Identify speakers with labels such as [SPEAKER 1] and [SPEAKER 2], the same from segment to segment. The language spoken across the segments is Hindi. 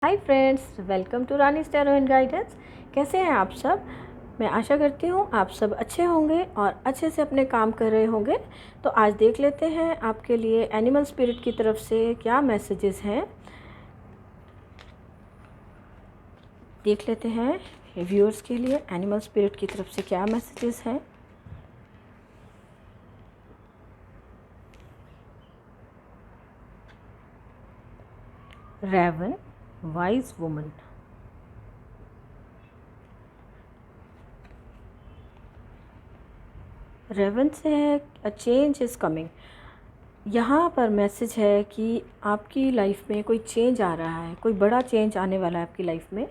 [SPEAKER 1] Hi friends, welcome to Rani tarot and guidance. कैसे हैं आप सब? मैं आशा करती हूँ आप सब अच्छे होंगे और अच्छे से अपने काम कर रहे होंगे। तो आज देख लेते हैं आपके लिए एनिमल स्पिरिट की तरफ से क्या मैसेजेस हैं। देख लेते हैं व्यूअर्स के लिए एनिमल स्पिरिट की तरफ से क्या मैसेजेस हैं। Raven, wise woman. रेवन से है अ चेंज इज़ कमिंग। यहाँ पर मैसेज है कि आपकी लाइफ में कोई चेंज आ रहा है, कोई बड़ा चेंज आने वाला है आपकी लाइफ में।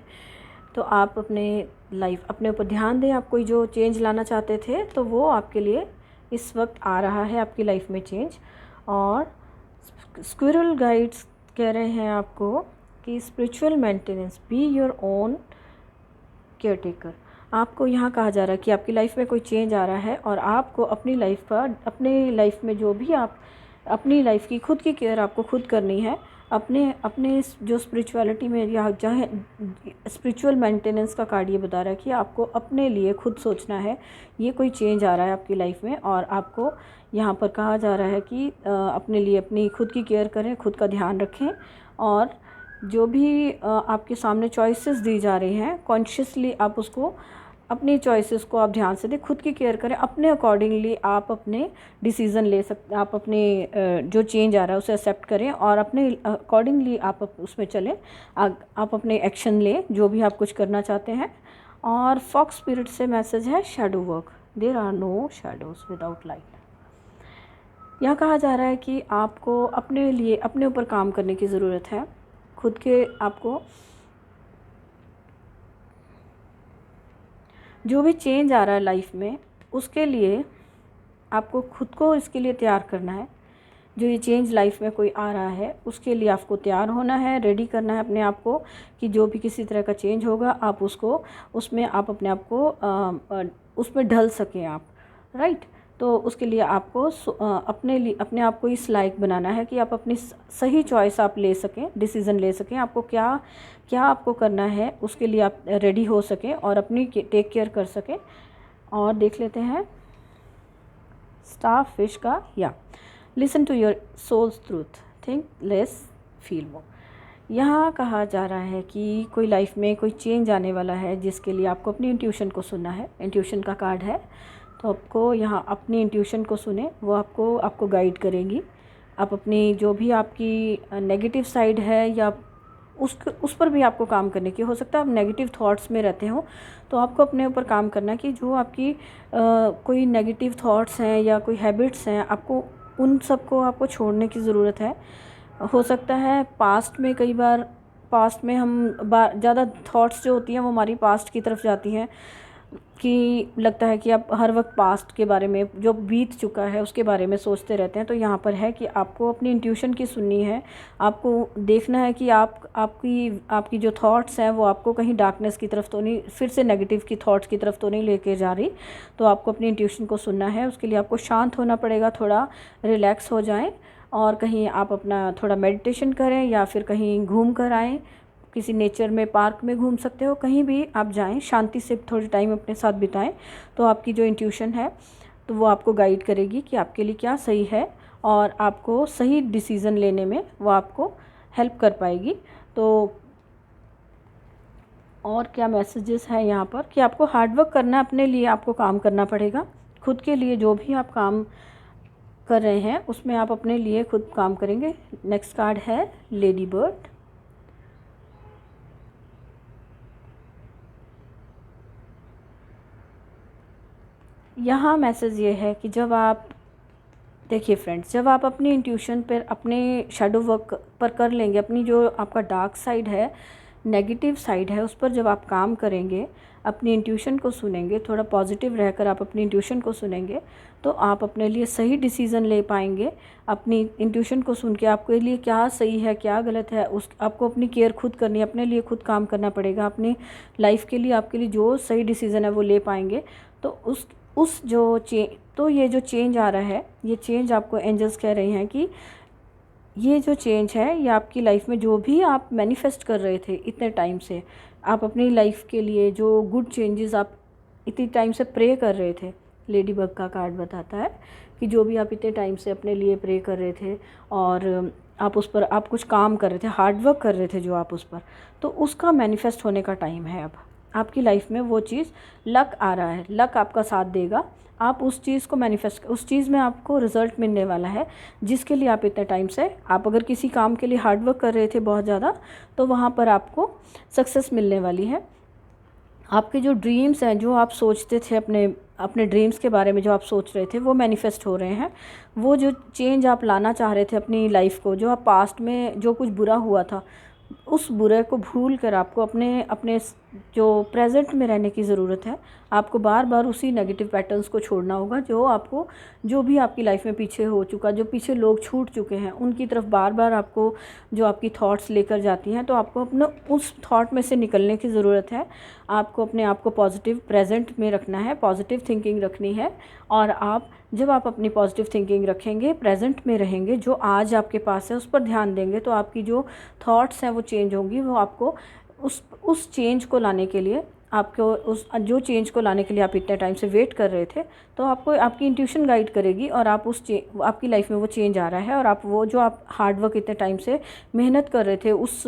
[SPEAKER 1] तो आप अपने ऊपर ध्यान दें। आप कोई जो चेंज लाना चाहते थे तो वो आपके लिए इस वक्त आ रहा है आपकी लाइफ में चेंज। और स्क्विरल गाइड्स कह रहे हैं आपको कि spiritual maintenance, be your own caretaker. आपको यहाँ कहा जा रहा है कि आपकी लाइफ में कोई चेंज आ रहा है और आपको अपनी लाइफ में जो भी आप अपनी लाइफ की खुद की केयर आपको खुद करनी है। अपने अपने जो स्पिरिचुअलिटी में या चाहे स्पिरिचुअल मेंटेनेंस का कार्ड ये बता रहा है कि आपको अपने लिए खुद सोचना है। ये कोई चेंज आ रहा है आपकी लाइफ में और आपको यहाँ पर कहा जा रहा है कि अपने लिए अपनी खुद की केयर करें, खुद का ध्यान रखें। और जो भी आपके सामने चॉइसेस दी जा रही हैं, कॉन्शियसली आप उसको अपनी चॉइसेस को आप ध्यान से दें, खुद की केयर करें। अपने अकॉर्डिंगली आप अपने डिसीज़न ले सकते, आप अपने जो चेंज आ रहा है उसे एक्सेप्ट करें और अपने अकॉर्डिंगली आप उसमें चलें। आप अपने एक्शन लें जो भी आप कुछ करना चाहते हैं। और फॉक्स स्पिरिट से मैसेज है shadow work, there are no shadows without light. यहाँ कहा जा रहा है कि आपको अपने लिए अपने ऊपर काम करने की ज़रूरत है। खुद के आपको जो भी चेंज आ रहा है लाइफ में, उसके लिए आपको खुद को इसके लिए तैयार करना है। जो ये चेंज लाइफ में कोई आ रहा है उसके लिए आपको तैयार होना है, रेडी करना है अपने आप को कि जो भी किसी तरह का चेंज होगा आप उसको उसमें आप अपने आप को उसमें ढल सकें आप, राइट। तो उसके लिए आपको अपने आप को इस लायक बनाना है कि आप अपनी सही चॉइस आप ले सकें, डिसीज़न ले सकें। आपको क्या क्या आपको करना है उसके लिए आप रेडी हो सकें और अपनी टेक केयर कर सकें। और देख लेते हैं स्टार फिश का, या listen to your soul's truth, think less feel more. यहाँ कहा जा रहा है कि कोई लाइफ में कोई चेंज आने वाला है जिसके लिए आपको अपनी इंट्यूशन को सुनना है। इंट्यूशन का कार्ड है, तो आपको यहाँ अपनी इंट्यूशन को सुने, वो आपको गाइड करेगी। आप अपनी जो भी आपकी नेगेटिव साइड है या उस पर भी आपको काम करने की, हो सकता है आप नेगेटिव थॉट्स में रहते हो तो आपको अपने ऊपर काम करना कि जो आपकी कोई नेगेटिव थॉट्स हैं या कोई हैबिट्स हैं, आपको उन सब को आपको छोड़ने की ज़रूरत है। हो सकता है पास्ट में हम ज़्यादा थॉट्स जो होती हैं वो हमारी पास्ट की तरफ जाती हैं कि लगता है कि आप हर वक्त पास्ट के बारे में, जो बीत चुका है उसके बारे में सोचते रहते हैं। तो यहाँ पर है कि आपको अपनी इंट्यूशन की सुननी है। आपको देखना है कि आपकी जो थॉट्स हैं वो आपको कहीं डार्कनेस की तरफ तो नहीं, फिर से नेगेटिव की थॉट्स की तरफ तो नहीं लेके जा रही। तो आपको अपनी इंट्यूशन को सुनना है। उसके लिए आपको शांत होना पड़ेगा, थोड़ा रिलैक्स हो जाएं और कहीं आप अपना थोड़ा मेडिटेशन करें या फिर कहीं घूम कर आएँ। किसी नेचर में, पार्क में घूम सकते हो, कहीं भी आप जाएं, शांति से थोड़ी टाइम अपने साथ बिताएं। तो आपकी जो इंट्यूशन है तो वो आपको गाइड करेगी कि आपके लिए क्या सही है और आपको सही डिसीज़न लेने में वो आपको हेल्प कर पाएगी। तो और क्या मैसेजेस हैं यहाँ पर कि आपको हार्डवर्क करना है, अपने लिए आपको काम करना पड़ेगा। खुद के लिए जो भी आप काम कर रहे हैं उसमें आप अपने लिए खुद काम करेंगे। नेक्स्ट कार्ड है लेडी बर्ड। यहाँ मैसेज ये है कि देखिए फ्रेंड्स, जब आप अपनी इंट्यूशन पर, अपने शैडो वर्क पर कर लेंगे, अपनी जो आपका डार्क साइड है, नेगेटिव साइड है, उस पर जब आप काम करेंगे, अपनी इंट्यूशन को सुनेंगे, थोड़ा पॉजिटिव रहकर आप अपनी इंट्यूशन को सुनेंगे तो आप अपने लिए सही डिसीज़न ले पाएंगे। अपनी इंट्यूशन को सुन के आपके लिए क्या सही है क्या गलत है, आपको अपनी केयर खुद करनी है, अपने लिए खुद काम करना पड़ेगा। अपनी लाइफ के लिए आपके लिए जो सही डिसीज़न है वो ले पाएंगे। तो ये जो चेंज आ रहा है, ये चेंज आपको एंजल्स कह रहे हैं कि ये जो चेंज है ये आपकी लाइफ में जो भी आप मैनिफेस्ट कर रहे थे इतने टाइम से, आप अपनी लाइफ के लिए जो गुड चेंजेस आप इतनी टाइम से प्रे कर रहे थे, लेडी बग का कार्ड बताता है कि जो भी आप इतने टाइम से अपने लिए प्रे कर रहे थे और आप उस पर आप कुछ काम कर रहे थे, हार्ड वर्क कर रहे थे जो आप उस पर, तो उसका मैनिफेस्ट होने का टाइम है अब आपकी लाइफ में। वो चीज़ लक आ रहा है, लक आपका साथ देगा, आप उस चीज़ को मैनिफेस्ट, उस चीज़ में आपको रिज़ल्ट मिलने वाला है जिसके लिए आप इतने टाइम से, आप अगर किसी काम के लिए हार्ड वर्क कर रहे थे बहुत ज़्यादा, तो वहाँ पर आपको सक्सेस मिलने वाली है। आपके जो ड्रीम्स हैं, जो आप सोचते थे अपने अपने ड्रीम्स के बारे में, जो आप सोच रहे थे वो मैनिफेस्ट हो रहे हैं। वो जो चेंज आप लाना चाह रहे थे अपनी लाइफ को, जो आप पास्ट में जो कुछ बुरा हुआ था उस बुरे को भूल कर आपको अपने अपने जो प्रेजेंट में रहने की ज़रूरत है। आपको बार बार उसी नेगेटिव पैटर्न्स को छोड़ना होगा जो आपको, जो भी आपकी लाइफ में पीछे हो चुका, जो पीछे लोग छूट चुके हैं उनकी तरफ बार बार आपको जो आपकी थॉट्स लेकर जाती हैं, तो आपको अपना उस थॉट में से निकलने की ज़रूरत है। आपको अपने आप को पॉजिटिव प्रेजेंट में रखना है, पॉजिटिव थिंकिंग रखनी है। और आप जब आप अपनी पॉजिटिव थिंकिंग रखेंगे, प्रेजेंट में रहेंगे, जो आज आपके पास है उस पर ध्यान देंगे, तो आपकी जो थॉट्स हैं वो चेंज होंगी। वो आपको उस चेंज को लाने के लिए, आपको उस जो चेंज को लाने के लिए आप इतने टाइम से वेट कर रहे थे, तो आपको आपकी इंट्यूशन गाइड करेगी और आप आपकी लाइफ में वो चेंज आ रहा है। और आप वो जो आप हार्ड वर्क इतने टाइम से मेहनत कर रहे थे, उस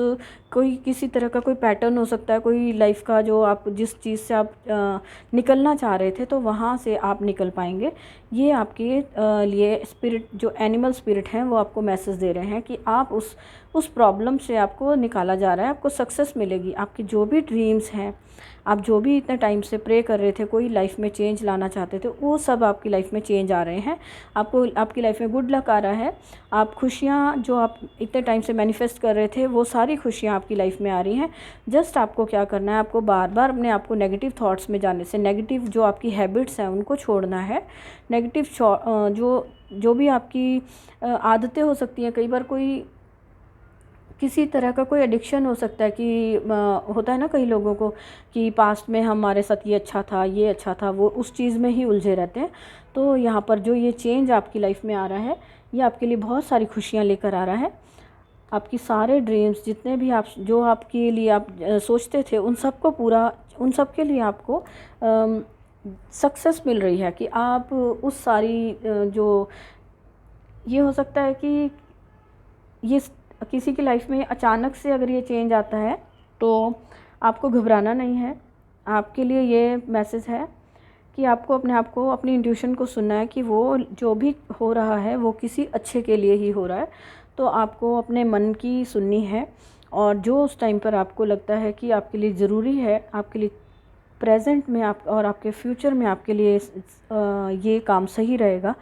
[SPEAKER 1] कोई किसी तरह का कोई पैटर्न हो सकता है, कोई लाइफ का जो आप जिस चीज़ से आप निकलना चाह रहे थे, तो वहाँ से आप निकल पाएंगे। ये आपके लिए स्पिरिट, जो एनिमल स्पिरिट हैं, वो आपको मैसेज दे रहे हैं कि आप उस प्रॉब्लम से आपको निकाला जा रहा है, आपको सक्सेस मिलेगी। आपके जो भी ड्रीम्स हैं, आप जो भी इतने टाइम से प्रे कर रहे थे, कोई लाइफ में चेंज लाना चाहते थे, वो सब आपकी लाइफ में चेंज आ रहे हैं। आपको आपकी लाइफ में गुड लक आ रहा है। आप खुशियाँ जो आप इतने टाइम से मैनिफेस्ट कर रहे थे, वो सारी खुशियाँ आपकी लाइफ में आ रही हैं। जस्ट आपको क्या करना है, आपको बार बार अपने आप को नेगेटिव थॉट्स में जाने से, नेगेटिव जो आपकी हैबिट्स हैं उनको छोड़ना है। नेगेटिव जो भी आपकी आदतें हो सकती हैं, कई बार कोई किसी तरह का कोई एडिक्शन हो सकता है कि होता है ना कई लोगों को कि पास्ट में हमारे साथ ये अच्छा था, ये अच्छा था, वो उस चीज़ में ही उलझे रहते हैं। तो यहाँ पर जो ये चेंज आपकी लाइफ में आ रहा है, ये आपके लिए बहुत सारी खुशियाँ लेकर आ रहा है। आपकी सारे ड्रीम्स जितने भी आप जो आपके लिए आप सोचते थे, उन सब के लिए आपको सक्सेस मिल रही है कि आप उस सारी जो, ये हो सकता है कि ये किसी की लाइफ में अचानक से अगर ये चेंज आता है तो आपको घबराना नहीं है। आपके लिए ये मैसेज है कि आपको अपने आप को, अपनी इंट्यूशन को सुनना है कि वो जो भी हो रहा है वो किसी अच्छे के लिए ही हो रहा है। तो आपको अपने मन की सुननी है, और जो उस टाइम पर आपको लगता है कि आपके लिए ज़रूरी है, आपके लिए प्रेजेंट में आप और आपके फ्यूचर में आपके लिए ये काम सही रहेगा,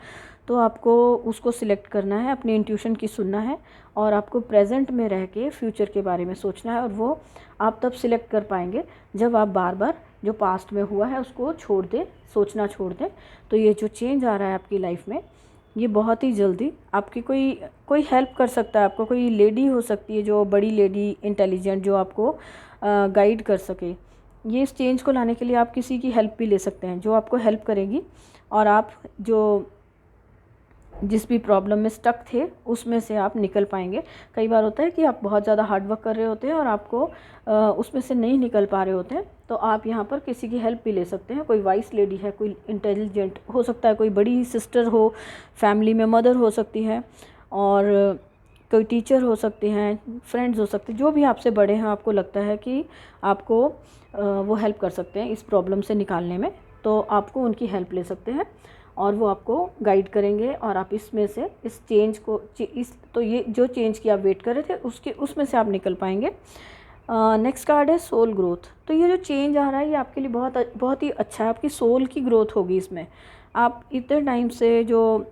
[SPEAKER 1] तो आपको उसको सिलेक्ट करना है, अपनी इंट्यूशन की सुनना है, और आपको प्रेजेंट में रह के फ्यूचर के बारे में सोचना है। और वो आप तब सिलेक्ट कर पाएंगे जब आप बार बार जो पास्ट में हुआ है उसको छोड़ दें, सोचना छोड़ दें। तो ये जो चेंज आ रहा है आपकी लाइफ में, ये बहुत ही जल्दी आपकी कोई हेल्प कर सकता है। आपको कोई लेडी हो सकती है, जो बड़ी लेडी इंटेलिजेंट, जो आपको गाइड कर सके। ये इस चेंज को लाने के लिए आप किसी की हेल्प भी ले सकते हैं, जो आपको हेल्प करेगी, और आप जो जिस भी प्रॉब्लम में स्टक थे उसमें से आप निकल पाएंगे। कई बार होता है कि आप बहुत ज़्यादा हार्ड वर्क कर रहे होते हैं और आपको उसमें से नहीं निकल पा रहे होते हैं, तो आप यहाँ पर किसी की हेल्प भी ले सकते हैं। कोई वाइस लेडी है, कोई इंटेलिजेंट हो सकता है, कोई बड़ी सिस्टर हो, फैमिली में मदर हो सकती है, और कोई टीचर हो सकते हैं, फ्रेंड्स हो सकते हैं, जो भी आपसे बड़े हैं, आपको लगता है कि आपको वो हेल्प कर सकते हैं इस प्रॉब्लम से निकालने में, तो आपको उनकी हेल्प ले सकते हैं और वो आपको गाइड करेंगे। और आप इसमें से इस चेंज को तो ये जो चेंज की आप वेट कर रहे थे उसमें से आप निकल पाएंगे। नेक्स्ट कार्ड है सोल ग्रोथ। तो ये जो चेंज आ रहा है ये आपके लिए बहुत ही अच्छा है, आपकी सोल की ग्रोथ होगी इसमें। आप इतने टाइम से जो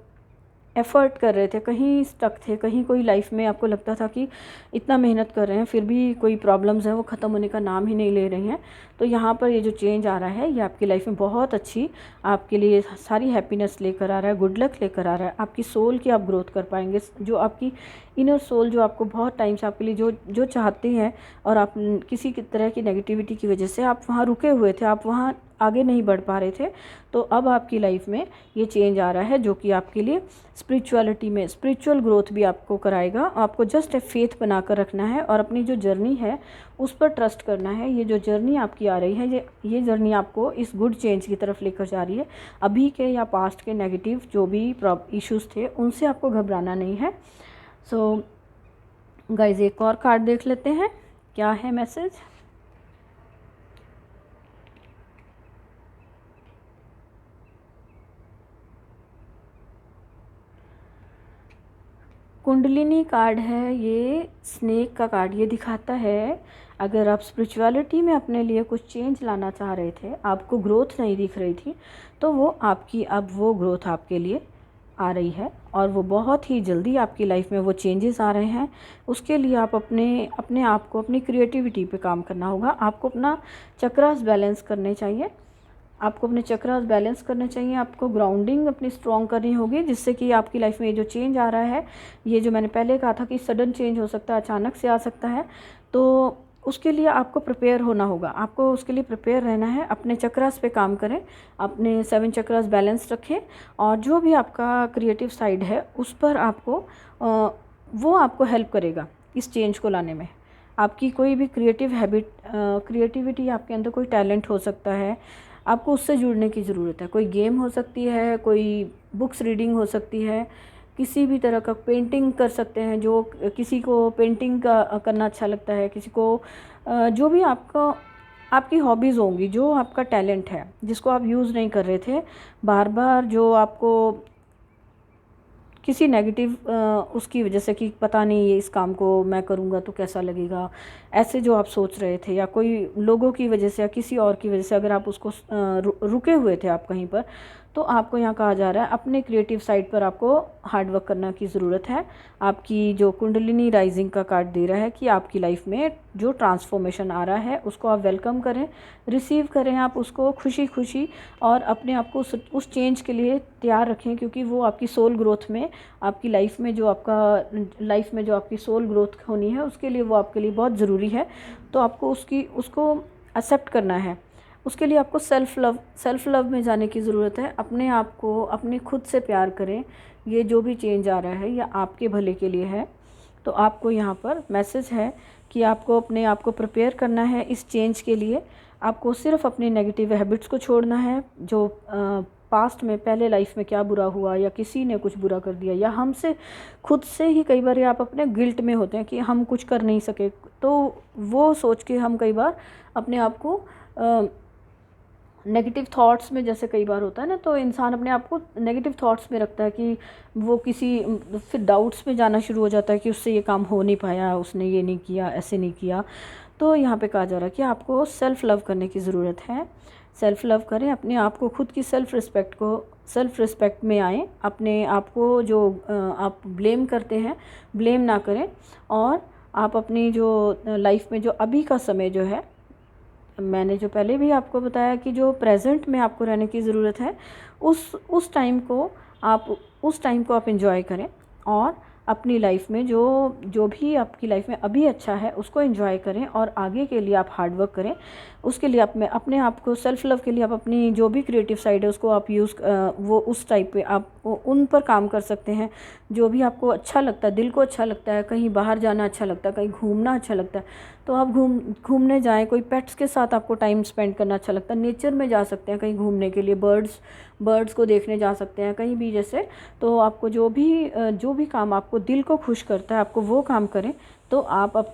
[SPEAKER 1] एफ़र्ट कर रहे थे, कहीं स्टक थे, कहीं कोई लाइफ में आपको लगता था कि इतना मेहनत कर रहे हैं फिर भी कोई प्रॉब्लम्स हैं वो ख़त्म होने का नाम ही नहीं ले रही हैं, तो यहाँ पर ये जो चेंज आ रहा है ये आपकी लाइफ में बहुत अच्छी, आपके लिए सारी हैप्पीनेस लेकर आ रहा है, गुड लक लेकर आ रहा है। आपकी सोल की आप ग्रोथ कर पाएंगे, जो आपकी इनर सोल जो आपको बहुत टाइम से आपके लिए जो चाहते हैं, और आप किसी की तरह की नेगेटिविटी की वजह से आप वहाँ रुके हुए थे, आप वहाँ आगे नहीं बढ़ पा रहे थे, तो अब आपकी लाइफ में ये चेंज आ रहा है जो कि आपके लिए स्पिरिचुअलिटी में स्पिरिचुअल ग्रोथ भी आपको कराएगा। आपको जस्ट ए फेथ बना कर रखना है और अपनी जो जर्नी है उस पर ट्रस्ट करना है। ये जो जर्नी आपकी आ रही है, ये जर्नी आपको इस गुड चेंज की तरफ लेकर जा रही है। अभी के या पास्ट के नेगेटिव जो भी इश्यूज़ थे उनसे आपको घबराना नहीं है। सो गाइज एक और कार्ड देख लेते हैं, क्या है मैसेज। कुंडलिनी कार्ड है, ये स्नेक का कार्ड। ये दिखाता है अगर आप स्पिरिचुअलिटी में अपने लिए कुछ चेंज लाना चाह रहे थे, आपको ग्रोथ नहीं दिख रही थी, तो वो आपकी अब वो ग्रोथ आपके लिए आ रही है और वो बहुत ही जल्दी आपकी लाइफ में वो चेंजेस आ रहे हैं। उसके लिए आप अपने आप को अपनी क्रिएटिविटी पे काम करना होगा। आपको अपना चक्रास बैलेंस करने चाहिए, आपको अपने चक्रास बैलेंस करने चाहिए। आपको ग्राउंडिंग अपनी स्ट्रॉन्ग करनी होगी, जिससे कि आपकी लाइफ में ये जो चेंज आ रहा है, ये जो मैंने पहले कहा था कि सडन चेंज हो सकता है, अचानक से आ सकता है, तो उसके लिए आपको प्रिपेयर होना होगा। आपको उसके लिए प्रिपेयर रहना है। अपने चक्रास पे काम करें, अपने 7 चक्रास बैलेंस रखें और जो भी आपका क्रिएटिव साइड है उस पर आपको वो आपको हेल्प करेगा इस चेंज को लाने में। आपकी कोई भी क्रिएटिव हैबिट, क्रिएटिविटी, आपके अंदर कोई टैलेंट हो सकता है, आपको उससे जुड़ने की ज़रूरत है। कोई गेम हो सकती है, कोई बुक्स रीडिंग हो सकती है, किसी भी तरह का पेंटिंग कर सकते हैं। जो किसी को पेंटिंग का करना अच्छा लगता है, किसी को जो भी आपकी हॉबीज़ होंगी, जो आपका टैलेंट है जिसको आप यूज़ नहीं कर रहे थे बार बार, जो आपको किसी नेगेटिव उसकी वजह से कि पता नहीं ये इस काम को मैं करूँगा तो कैसा लगेगा, ऐसे जो आप सोच रहे थे, या कोई लोगों की वजह से या किसी और की वजह से अगर आप उसको रुके हुए थे आप कहीं पर, तो आपको यहाँ कहा जा रहा है अपने क्रिएटिव साइड पर आपको हार्ड वर्क करने की ज़रूरत है। आपकी जो कुंडलिनी राइजिंग का कार्ड दे रहा है कि आपकी लाइफ में जो ट्रांसफॉर्मेशन आ रहा है उसको आप वेलकम करें, रिसीव करें आप उसको खुशी खुशी, और अपने आप को उस चेंज के लिए तैयार रखें, क्योंकि वो आपकी सोल ग्रोथ में, आपकी लाइफ में जो आपकी सोल ग्रोथ होनी है उसके लिए वो आपके लिए बहुत ज़रूरी है। तो आपको उसको एक्सेप्ट करना है। उसके लिए आपको सेल्फ़ लव में जाने की ज़रूरत है। अपने आप को अपने खुद से प्यार करें। ये जो भी चेंज आ रहा है ये आपके भले के लिए है। तो आपको यहाँ पर मैसेज है कि आपको अपने आप को प्रिपेयर करना है इस चेंज के लिए। आपको सिर्फ अपनी नेगेटिव हैबिट्स को छोड़ना है। जो पास्ट में पहले लाइफ में क्या बुरा हुआ, या किसी ने कुछ बुरा कर दिया, या हमसे खुद से ही कई बार आप अपने गिल्ट में होते हैं कि हम कुछ कर नहीं सके, तो वो सोच के हम कई बार अपने आप को नेगेटिव थॉट्स में, जैसे कई बार होता है ना, तो इंसान अपने आप को नेगेटिव थॉट्स में रखता है कि वो फिर डाउट्स में जाना शुरू हो जाता है कि उससे ये काम हो नहीं पाया, उसने ये नहीं किया, ऐसे नहीं किया। तो यहाँ पे कहा जा रहा है कि आपको सेल्फ़ लव करने की ज़रूरत है। सेल्फ़ लव करें, अपने आप को, खुद की सेल्फ़ रिस्पेक्ट में आएँ। अपने आप को जो आप ब्लेम करते हैं, ब्लेम ना करें, और आप अपनी जो लाइफ में जो अभी का समय जो है, मैंने जो पहले भी आपको बताया कि जो प्रेजेंट में आपको रहने की ज़रूरत है, उस टाइम को आप एंजॉय करें, और अपनी लाइफ में जो भी आपकी लाइफ में अभी अच्छा है उसको एंजॉय करें, और आगे के लिए आप हार्ड वर्क करें। उसके लिए अपने आप को सेल्फ लव के लिए आप अपनी जो भी क्रिएटिव साइड है उसको आप वो उस टाइप पे आप उन पर काम कर सकते हैं। जो भी आपको अच्छा लगता है, दिल को अच्छा लगता है, कहीं बाहर जाना अच्छा लगता है, कहीं घूमना अच्छा लगता है, तो आप घूमने जाएं। कोई पेट्स के साथ आपको टाइम स्पेंड करना अच्छा लगता है, नेचर में जा सकते हैं कहीं घूमने के लिए, बर्ड्स को देखने जा सकते हैं कहीं भी, जैसे। तो आपको जो भी काम आपको दिल को खुश करता है, आपको वो काम करें। तो आप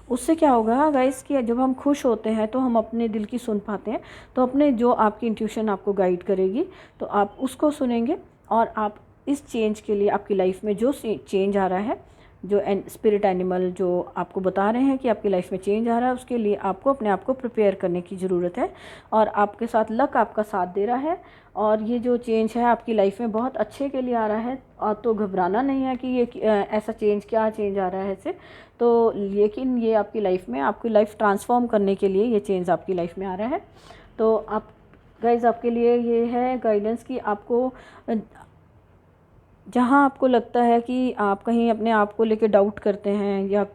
[SPEAKER 1] उससे क्या होगा गाइस कि जब हम खुश होते हैं तो हम अपने दिल की सुन पाते हैं। तो अपने जो आपकी इंट्यूशन आपको गाइड करेगी, तो आप उसको सुनेंगे, और आप इस चेंज के लिए, आपकी लाइफ में जो चेंज आ रहा है, जो स्पिरिट एनिमल जो आपको बता रहे हैं कि आपकी लाइफ में चेंज आ रहा है, उसके लिए आपको अपने आप को प्रिपेयर करने की ज़रूरत है। और आपके साथ लक आपका साथ दे रहा है, और ये जो चेंज है आपकी लाइफ में बहुत अच्छे के लिए आ रहा है। और तो घबराना नहीं है कि ये ऐसा क्या चेंज आ रहा है ऐसे, तो लेकिन ये आपकी लाइफ ट्रांसफॉर्म करने के लिए ये चेंज आपकी लाइफ में आ रहा है। तो आप गाइज, आपके लिए ये है गाइडेंस कि आपको जहाँ आपको लगता है कि आप कहीं अपने आप को लेके डाउट करते हैं, या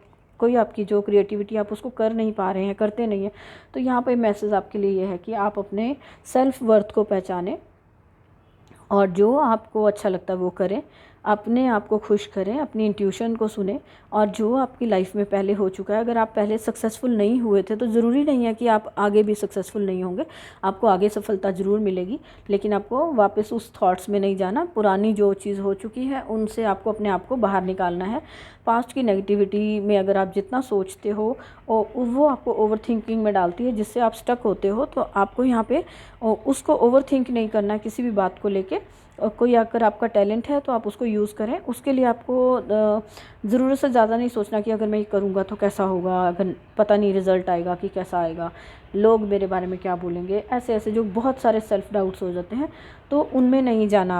[SPEAKER 1] कोई आपकी जो क्रिएटिविटी आप उसको कर नहीं पा रहे हैं, करते नहीं हैं, तो यहाँ पे मैसेज आपके लिए ये है कि आप अपने सेल्फ वर्थ को पहचानें और जो आपको अच्छा लगता है वो करें, अपने आप को खुश करें, अपनी इंट्यूशन को सुने। और जो आपकी लाइफ में पहले हो चुका है, अगर आप पहले सक्सेसफुल नहीं हुए थे तो ज़रूरी नहीं है कि आप आगे भी सक्सेसफुल नहीं होंगे, आपको आगे सफलता ज़रूर मिलेगी, लेकिन आपको वापस उस थॉट्स में नहीं जाना। पुरानी जो चीज़ हो चुकी है उनसे आपको अपने आप को बाहर निकालना है। पास्ट की नेगेटिविटी में अगर आप जितना सोचते हो वो आपको ओवर थिंकिंग में डालती है, जिससे आप स्टक होते हो। तो आपको यहाँ पे उसको ओवर थिंक नहीं करना है किसी भी बात को लेके। कोई अगर आपका टैलेंट है तो आप उसको यूज़ करें, उसके लिए आपको ज़रूरत से ज़्यादा नहीं सोचना कि अगर मैं ये करूँगा तो कैसा होगा, अगर पता नहीं रिज़ल्ट आएगा कि कैसा आएगा, लोग मेरे बारे में क्या बोलेंगे, ऐसे ऐसे जो बहुत सारे सेल्फ़ डाउट्स हो जाते हैं, तो उनमें नहीं जाना।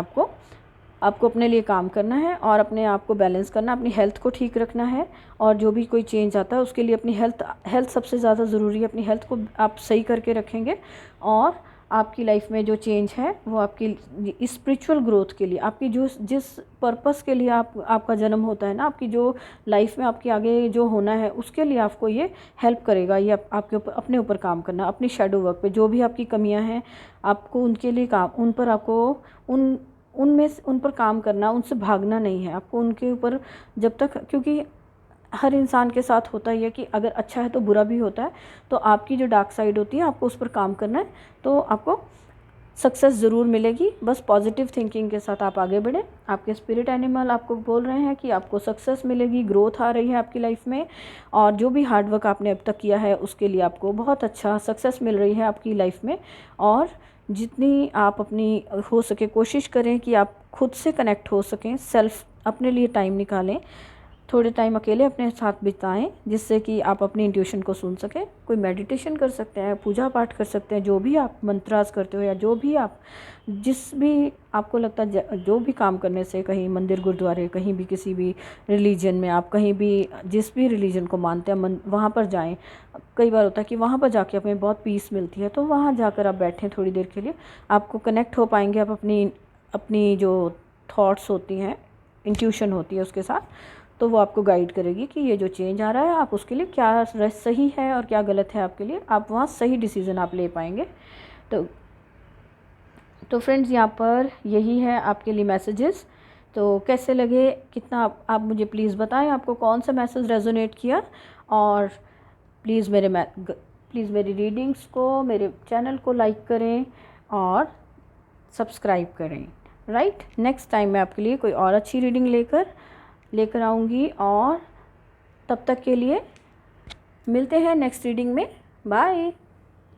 [SPEAKER 1] आपको अपने लिए काम करना है और अपने आप को बैलेंस करना, अपनी हेल्थ को ठीक रखना है। और जो भी कोई चेंज आता है उसके लिए अपनी हेल्थ सबसे ज़्यादा ज़रूरी है। अपनी हेल्थ को आप सही करके रखेंगे और आपकी लाइफ में जो चेंज है वो आपकी स्पिरिचुअल ग्रोथ के लिए, आपकी जो जिस पर्पस के लिए आपका जन्म होता है ना, आपकी जो लाइफ में आपके आगे जो होना है उसके लिए आपको ये हेल्प करेगा। ये आपके ऊपर, अपने ऊपर काम करना, अपनी शैडो वर्क पे जो भी आपकी कमियां हैं आपको उनके लिए काम, उन पर आपको उन पर काम करना, उनसे भागना नहीं है आपको उनके ऊपर जब तक, क्योंकि हर इंसान के साथ होता ही है कि अगर अच्छा है तो बुरा भी होता है। तो आपकी जो डार्क साइड होती है आपको उस पर काम करना है, तो आपको सक्सेस ज़रूर मिलेगी। बस पॉजिटिव थिंकिंग के साथ आप आगे बढ़ें। आपके स्पिरिट एनिमल आपको बोल रहे हैं कि आपको सक्सेस मिलेगी, ग्रोथ आ रही है आपकी लाइफ में, और जो भी हार्ड वर्क आपने अब तक किया है उसके लिए आपको बहुत अच्छा सक्सेस मिल रही है आपकी लाइफ में। और जितनी आप अपनी हो सके कोशिश करें कि आप खुद से कनेक्ट हो सकें, सेल्फ अपने लिए टाइम निकालें, थोड़े टाइम अकेले अपने साथ बिताएं, जिससे कि आप अपनी इंट्यूशन को सुन सकें। कोई मेडिटेशन कर सकते हैं, पूजा पाठ कर सकते हैं, जो भी आप मंत्रास करते हो या जो भी आप जिस भी आपको लगता है, जो भी काम करने से, कहीं मंदिर गुरुद्वारे, कहीं भी किसी भी रिलीजन में, आप कहीं भी जिस भी रिलीजन को मानते हैं वहाँ पर जाएं। कई बार होता है कि वहाँ पर जाके हमें बहुत पीस मिलती है, तो वहाँ जाकर आप बैठें थोड़ी देर के लिए, आपको कनेक्ट हो पाएंगे आप अपनी जो थॉट्स होती हैं, इंट्यूशन होती है उसके साथ। तो वो आपको गाइड करेगी कि ये जो चेंज आ रहा है आप उसके लिए क्या सही है और क्या गलत है आपके लिए, आप वहाँ सही डिसीज़न आप ले पाएंगे। तो फ्रेंड्स, यहाँ पर यही है आपके लिए मैसेजेस। तो कैसे लगे, कितना आप मुझे प्लीज़ बताएं, आपको कौन सा मैसेज रेजोनेट किया। और प्लीज़ मेरी रीडिंग्स को, मेरे चैनल को लाइक करें और सब्सक्राइब करें। राइट, नेक्स्ट टाइम मैं आपके लिए कोई और अच्छी रीडिंग लेकर आऊँगी, और तब तक के लिए मिलते हैं नेक्स्ट रीडिंग में। बाय।